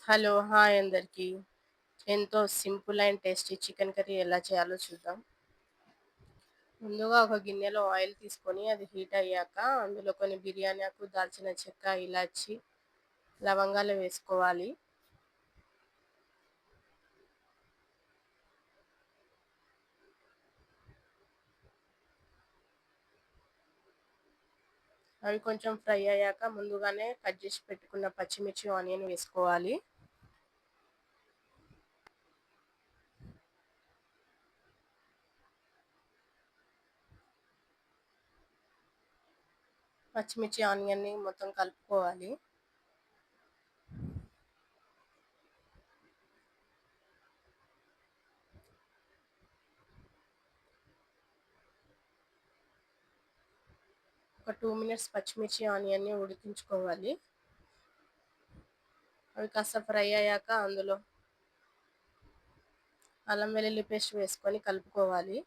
Hello! Hi అందరికి. ఎంతో simple and tasty chicken curry ఎలా చేయాలో చూద్దాం. ముందుగా ఒక గిన్నెలో ఆయిల్ తీసుకొని అది హీట్ అయ్యాక అందులో కొన్ని బిర్యానీ ఆకు, దాల్చిన చెక్క, ఇలాచి, లవంగాలు వేసుకోవాలి. అవి కొంచెం ఫ్రై అయ్యాక ముందుగానే కట్ చేసి పెట్టుకున్న పచ్చిమిర్చి, ఆనియన్ వేసుకోవాలి. పచ్చిమిర్చి, ఆనియన్‌ని మొత్తం కలుపుకోవాలి. ఒక 2 మినిట్స్ పచ్చిమిర్చి, ఆనియన్‌ని ఉడికించుకోవాలి. అవి కాస్త ఫ్రై అయ్యాక అందులో అల్లం వెల్లుల్లి పేస్ట్ వేసుకొని కలుపుకోవాలి.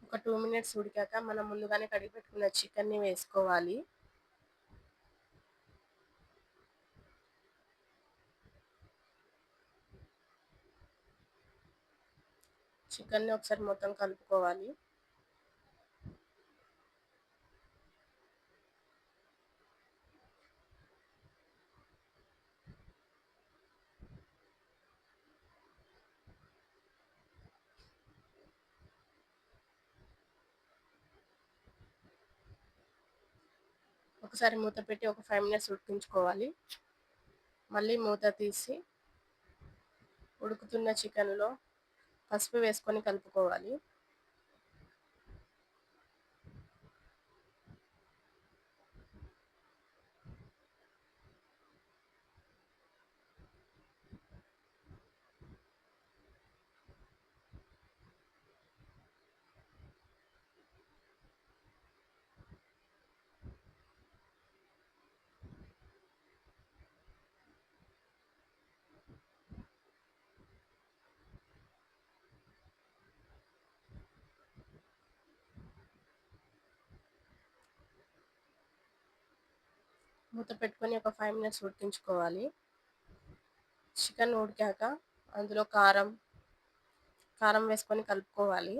ఒక 2 మినిట్స్ ఉడికాక మనం ముందుగానే కడిగి పెట్టుకున్న చికెన్‌ని వేసుకోవాలి. చికెన్‌ని ఒకసారి మొత్తం కలుపుకోవాలి. ఒకసారి మూత పెట్టి ఒక 5 మినిట్స్ ఉడికించుకోవాలి. మళ్ళీ మూత తీసి ఉడుకుతున్న చికెన్‌లో పసుపు వేసుకొని కలుపుకోవాలి. మూత పెట్టుకొని ఒక 5 మినిట్స్ ఉడికించుకోవాలి. చికెన్ ఉడికాక అందులో కారం వేసుకొని కలుపుకోవాలి.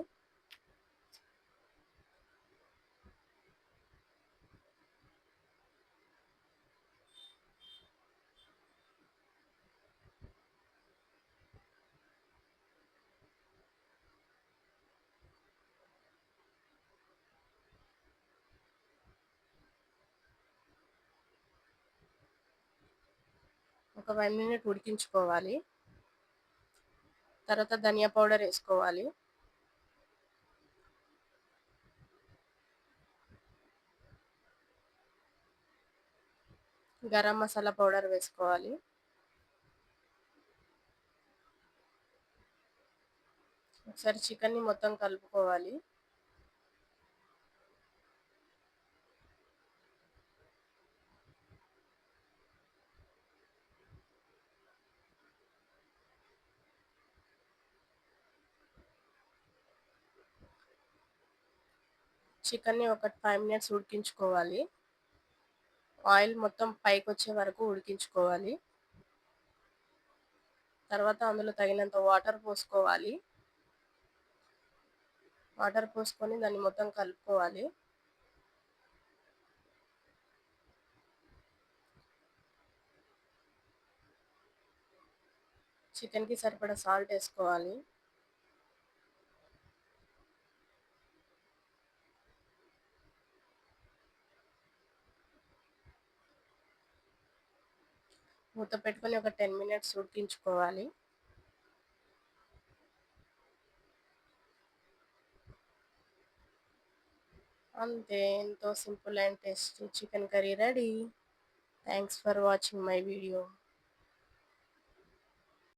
ఒక 1 మినిట్ ఉడికించుకోవాలి. తర్వాత ధనియా పౌడర్ వేసుకోవాలి. గరం మసాలా పౌడర్ వేసుకోవాలి. ఒకసారి చికెన్‌ని మొత్తం కలుపుకోవాలి. చికెన్‌ని ఒక 5 మినిట్స్ ఉడికించుకోవాలి. ఆయిల్ మొత్తం పైకొచ్చే వరకు ఉడికించుకోవాలి. తర్వాత అందులో తగినంత వాటర్ పోసుకోవాలి. వాటర్ పోసుకొని దాన్ని మొత్తం కలుపుకోవాలి. చికెన్‌కి సరిపడా సాల్ట్ వేసుకోవాలి. మూత పెట్టుకొని ఒక 10 మినిట్స్ ఉడికించుకోవాలి. అంతే, ఎంతో simple and tasty chicken curry ready. Thanks for watching my video.